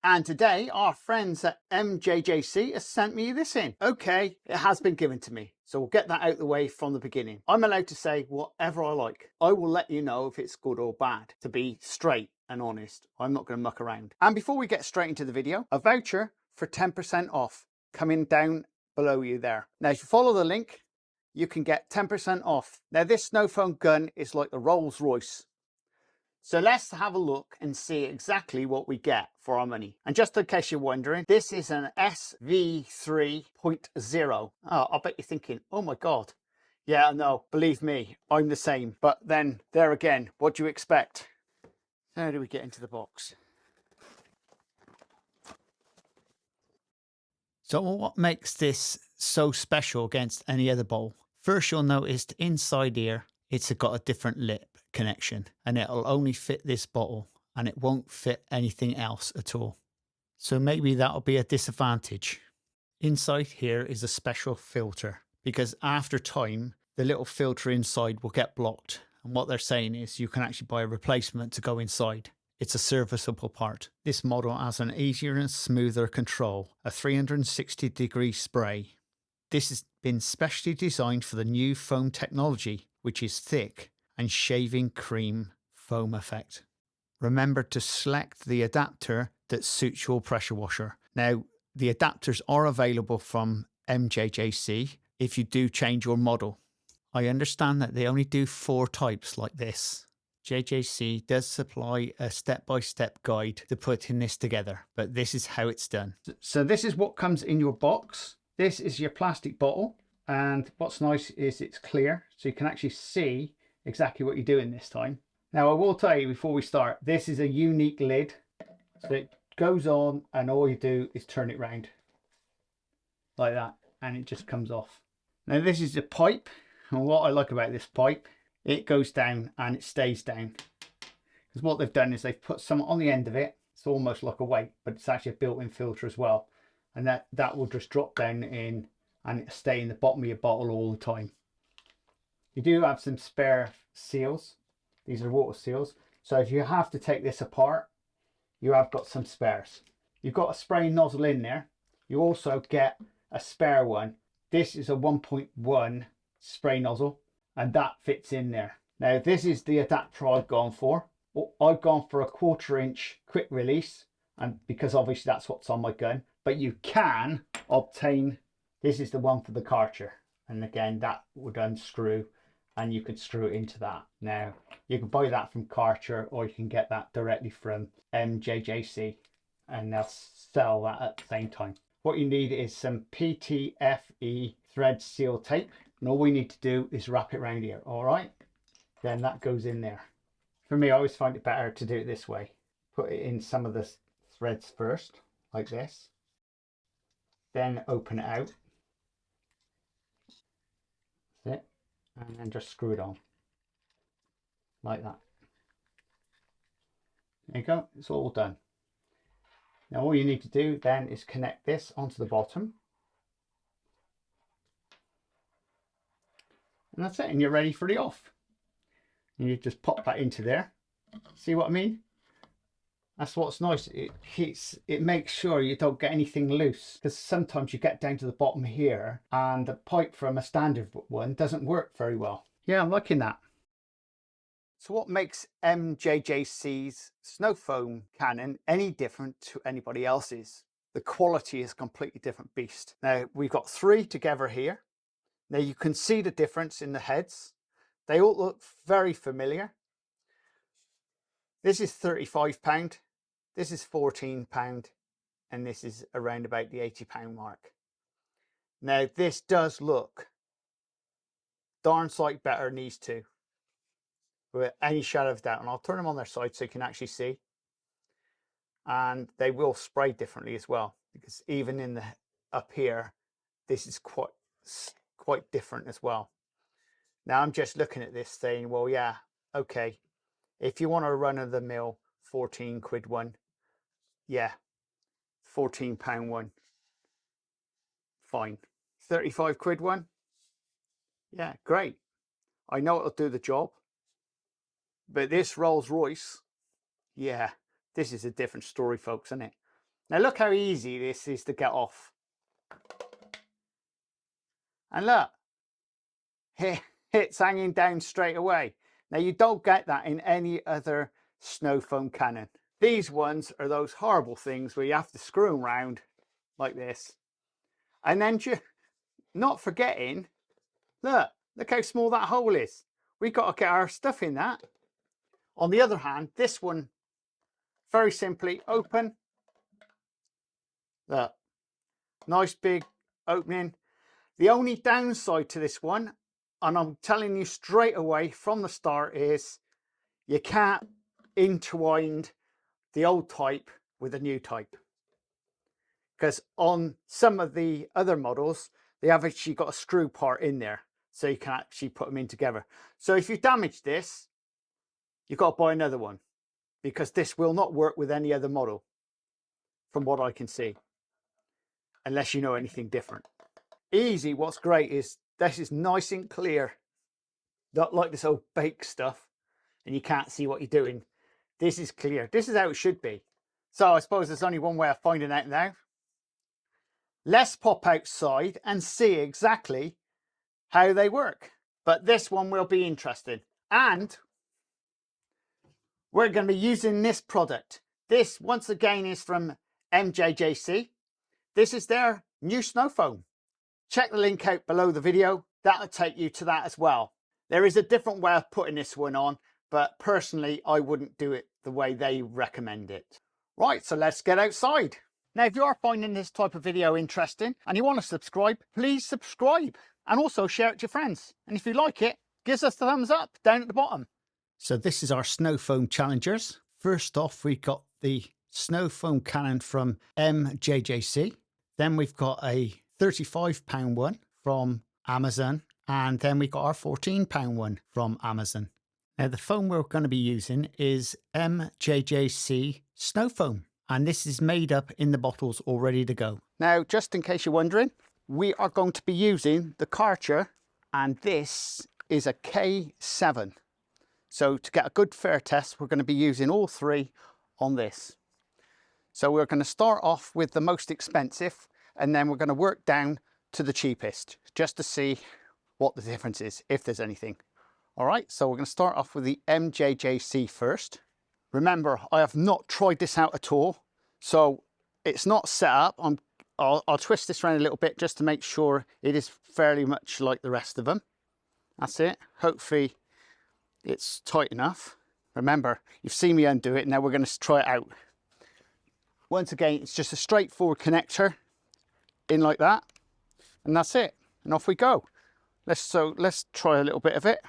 And today our friends at MJJC has sent me this in. Okay, it has been given to me, so we'll get that out of the way from the beginning. I'm allowed to say whatever I like. I will let you know if it's good or bad, to be straight and honest. I'm not going to muck around. And before we get straight into the video, a voucher for 10% off coming down below you there. Now if you follow the link, you can get 10% off. Now this snow foam gun is like the Rolls Royce. So let's have a look and see exactly what we get for our money. And just in case you're wondering, this is an SV3.0. Oh, I bet you're thinking, oh my God. Yeah, no, believe me, I'm the same. But then there again, what do you expect? How do we get into the box? So what makes this so special against any other bowl? First, you'll notice inside here, it's got a different lip connection, and it'll only fit this bottle and it won't fit anything else at all. So maybe that'll be a disadvantage. Inside here is a special filter, because after time, the little filter inside will get blocked. And what they're saying is you can actually buy a replacement to go inside. It's a serviceable part. This model has an easier and smoother control, a 360-degree spray. This has been specially designed for the new foam technology, which is thick and shaving cream foam effect. Remember to select the adapter that suits your pressure washer. Now, the adapters are available from MJJC if you do change your model. I understand that they only do 4 types like this. JJC does supply a step-by-step guide to putting this together, but this is how it's done. So this is what comes in your box. This is your plastic bottle, and what's nice is it's clear, so you can actually see exactly what you're doing this time. Now I will tell you before we start, this is a unique lid, so it goes on and all you do is turn it round like that and it just comes off. Now this is the pipe, and what I like about this pipe, it goes down and it stays down, because what they've done is they've put some on the end of it. It's almost like a weight, but it's actually a built-in filter as well, and that will just drop down in and it'll stay in the bottom of your bottle all the time. You do have some spare seals. These are water seals, so if you have to take this apart, you have got some spares. You've got a spray nozzle in there. You also get a spare one. This is a 1.1 spray nozzle, and that fits in there. Now this is the adapter I've gone for. I've gone for a 1/4 inch quick release, and because obviously that's what's on my gun, but you can obtain, this is the one for the Karcher, and again that would unscrew and you could screw it into that. Now you can buy that from Karcher, or you can get that directly from MJJC, and they'll sell that at the same time. What you need is some PTFE thread seal tape, and all we need to do is wrap it around here. All right, then that goes in there. For me, I always find it better to do it this way. Put it in some of the threads first, like this, then open it out. That's it. And then just screw it on like that. There you go, it's all done. Now all you need to do then is connect this onto the bottom, and that's it, and you're ready for the off. And you just pop that into there. See what I mean? That's what's nice. It makes sure you don't get anything loose, because sometimes you get down to the bottom here and the pipe from a standard one doesn't work very well. Yeah, I'm liking that. So what makes MJJC's snow foam cannon any different to anybody else's? The quality is a completely different beast. Now we've got 3 together here. Now you can see the difference in the heads. They all look very familiar. This is £35. This is £14, and this is around about the £80 mark. Now this does look darn sight better than these two, with any shadow of doubt, and I'll turn them on their side so you can actually see. And they will spray differently as well, because even in the up here, this is quite different as well. Now I'm just looking at this saying, well, yeah, okay, if you want a run-of-the-mill 14 quid one, yeah, £14 one, fine. 35 quid one, yeah, great. I know it'll do the job. But this Rolls Royce, yeah, this is a different story, folks, isn't it? Now look how easy this is to get off. And look, it's hanging down straight away. Now you don't get that in any other snow foam cannon. These ones are those horrible things where you have to screw them around like this. And then not forgetting, look how small that hole is. We've got to get our stuff in that. On the other hand, this one, very simply open. Look, nice big opening. The only downside to this one, and I'm telling you straight away from the start, is you can't intertwine the old type with the new type. Because on some of the other models, they have actually got a screw part in there, so you can actually put them in together. So if you damage this, you've got to buy another one, because this will not work with any other model, from what I can see, unless you know anything different. Easy, what's great is this is nice and clear, not like this old baked stuff and you can't see what you're doing. This is clear. This is how it should be. So I suppose there's only one way of finding out now. Let's pop outside and see exactly how they work. But this one will be interesting. And we're going to be using this product. This, once again, is from MJJC. This is their new snow foam. Check the link out below the video. That'll take you to that as well. There is a different way of putting this one on, but personally, I wouldn't do it the way they recommend it. Right, so let's get outside. Now, if you are finding this type of video interesting and you want to subscribe, please subscribe and also share it to your friends. And if you like it, give us a thumbs up down at the bottom. So this is our snow foam challengers. First off, we've got the snow foam cannon from MJJC. Then we've got a £35 one from Amazon. And then we got our £14 one from Amazon. Now the foam we're going to be using is MJJC snow foam. And this is made up in the bottles all ready to go. Now, just in case you're wondering, we are going to be using the Karcher, and this is a K7. So to get a good fair test, we're going to be using all three on this. So we're going to start off with the most expensive, and then we're going to work down to the cheapest, just to see what the difference is, if there's anything. All right, so we're going to start off with the MJJC first. Remember, I have not tried this out at all, so it's not set up. I'll twist this around a little bit just to make sure it is fairly much like the rest of them. That's it. Hopefully it's tight enough. Remember, you've seen me undo it. Now we're going to try it out. Once again, it's just a straightforward connector in like that, and that's it. And off we go. Let's try a little bit of it.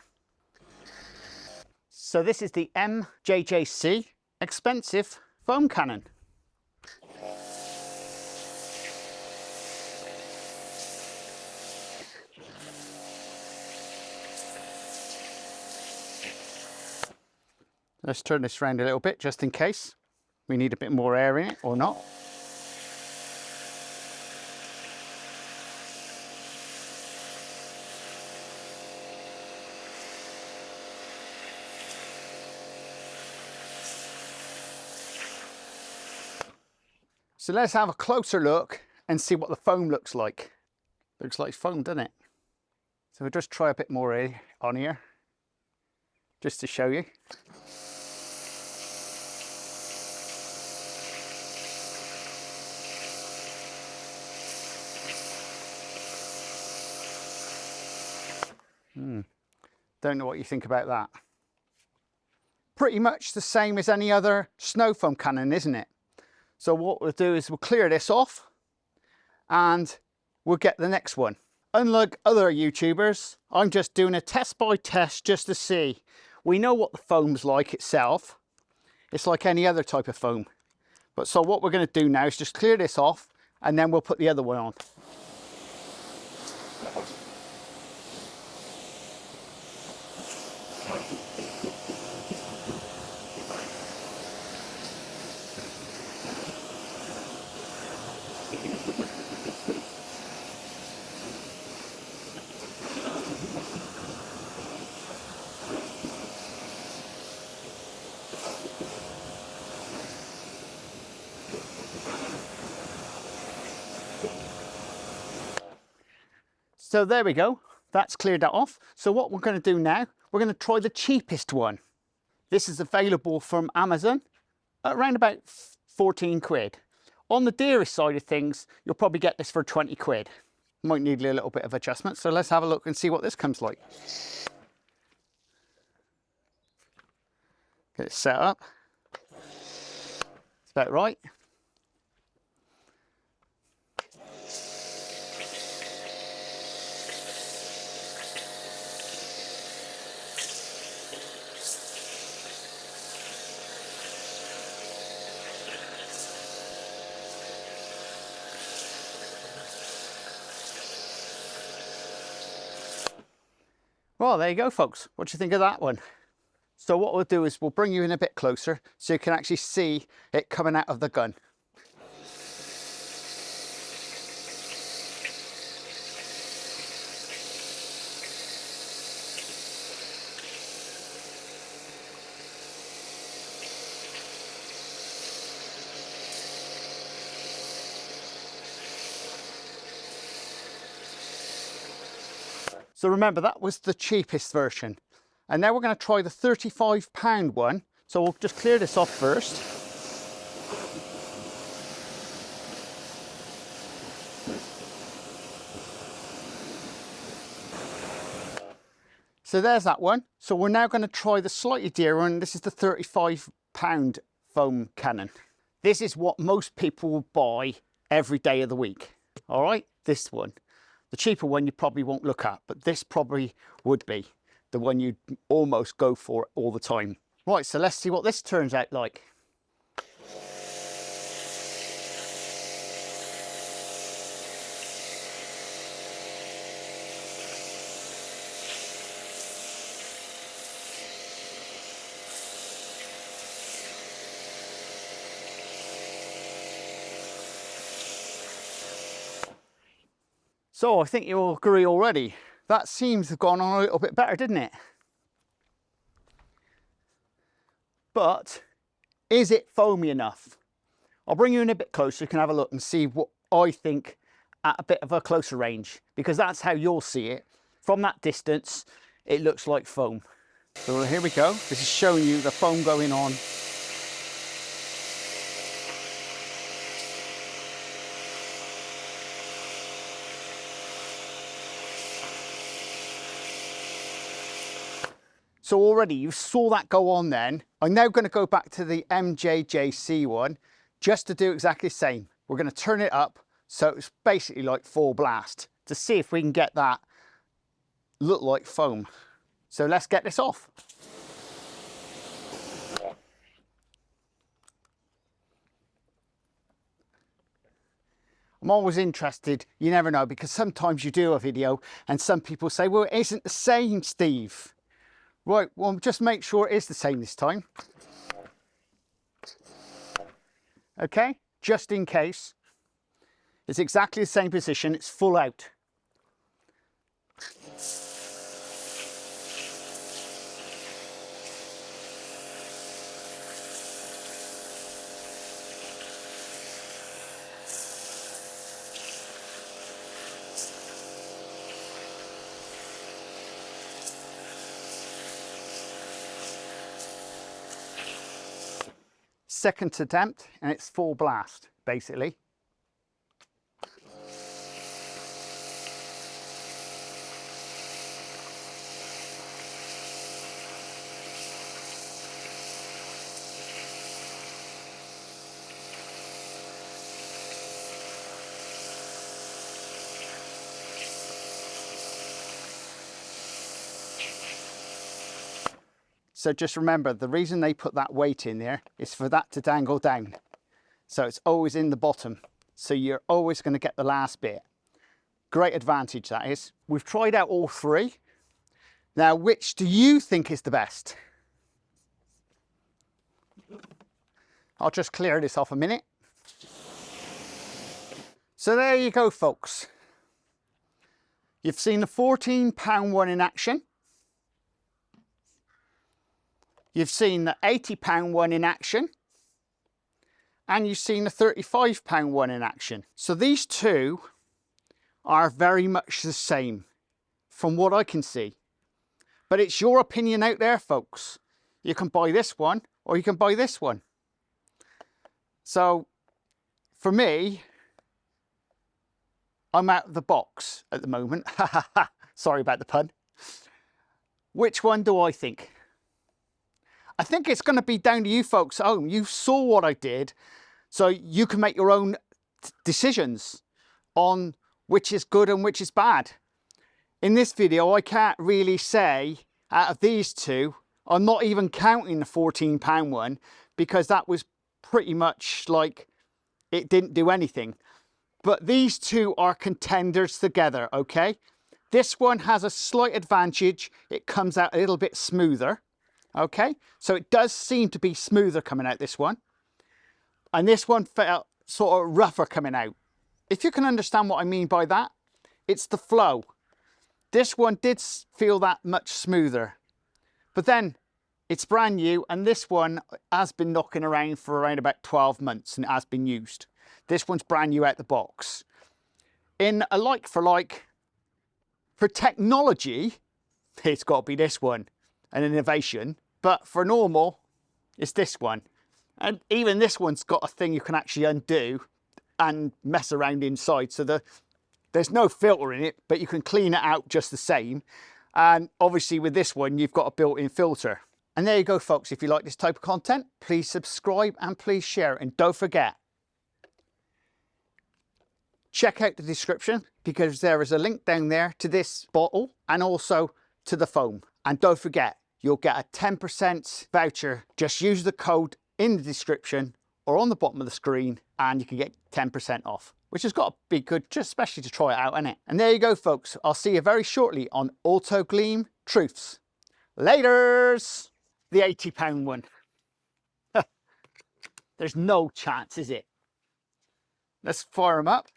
So this is the MJJC expensive foam cannon. Let's turn this around a little bit just in case we need a bit more air in it or not. So let's have a closer look and see what the foam looks like. Looks like foam, doesn't it? So we'll just try a bit more on here, just to show you. Don't know what you think about that. Pretty much the same as any other snow foam cannon, isn't it? So what we'll do is we'll clear this off and we'll get the next one. Unlike other YouTubers, I'm just doing a test by test just to see. We know what the foam's like itself. It's like any other type of foam. But so what we're going to do now is just clear this off and then we'll put the other one on. So there we go. That's cleared that off. So what we're going to do now, we're going to try the cheapest one. This is available from Amazon at around about 14 quid. On the dearest side of things, you'll probably get this for 20 quid. Might need a little bit of adjustment. So let's have a look and see what this comes like. Get it set up. It's about right. Well, there you go, folks. What do you think of that one? So what we'll do is we'll bring you in a bit closer so you can actually see it coming out of the gun. So remember, that was the cheapest version. And now we're going to try the £35 one. So we'll just clear this off first. So there's that one. So we're now going to try the slightly dearer one. This is the £35 foam cannon. This is what most people will buy every day of the week. All right, this one. The cheaper one you probably won't look at, but this probably would be the one you'd almost go for all the time. Right, so let's see what this turns out like. So I think you'll agree already. That seems to have gone on a little bit better, didn't it? But is it foamy enough? I'll bring you in a bit closer so you can have a look and see what I think at a bit of a closer range, because that's how you'll see it. From that distance, it looks like foam. So here we go. This is showing you the foam going on. So already you saw that go on then. I'm now going to go back to the MJJC one just to do exactly the same. We're going to turn it up so it's basically like full blast to see if we can get that look like foam. So let's get this off. I'm always interested, you never know, because sometimes you do a video and some people say, well, it isn't the same, Steve. Right, well, just make sure it is the same this time. Okay, just in case. It's exactly the same position, it's full out. Second attempt and it's full blast basically. So just remember, the reason they put that weight in there is for that to dangle down. So it's always in the bottom. So you're always going to get the last bit. Great advantage that is. We've tried out all three. Now, which do you think is the best? I'll just clear this off a minute. So there you go, folks. You've seen the £14 one in action. You've seen the £80 one in action, and you've seen the £35 one in action. So these two are very much the same from what I can see. But it's your opinion out there, folks. You can buy this one or you can buy this one. So for me, I'm out of the box at the moment. Sorry about the pun. Which one do I think? I think it's going to be down to you folks at home. You saw what I did, so you can make your own decisions on which is good and which is bad. In this video, I can't really say out of these two, I'm not even counting the £14 one, because that was pretty much like it didn't do anything. But these two are contenders together, okay? This one has a slight advantage. It comes out a little bit smoother, okay? So it does seem to be smoother coming out, this one. And this one felt sort of rougher coming out. If you can understand what I mean by that, it's the flow. This one did feel that much smoother. But then it's brand new, and this one has been knocking around for around about 12 months and it has been used. This one's brand new out the box. In a like for like, for technology, it's got to be this one, an innovation. But for normal, it's this one. And even this one's got a thing you can actually undo and mess around inside. So there's no filter in it, but you can clean it out just the same. And obviously with this one, you've got a built-in filter. And there you go, folks. If you like this type of content, please subscribe and please share. And don't forget, check out the description, because there is a link down there to this bottle and also to the foam. And don't forget, you'll get a 10% voucher. Just use the code in the description or on the bottom of the screen and you can get 10% off, which has got to be good, just especially to try it out, innit? And there you go, folks. I'll see you very shortly on Auto Gleam Truths. Laters! The £80 one. There's no chance, is it? Let's fire them up.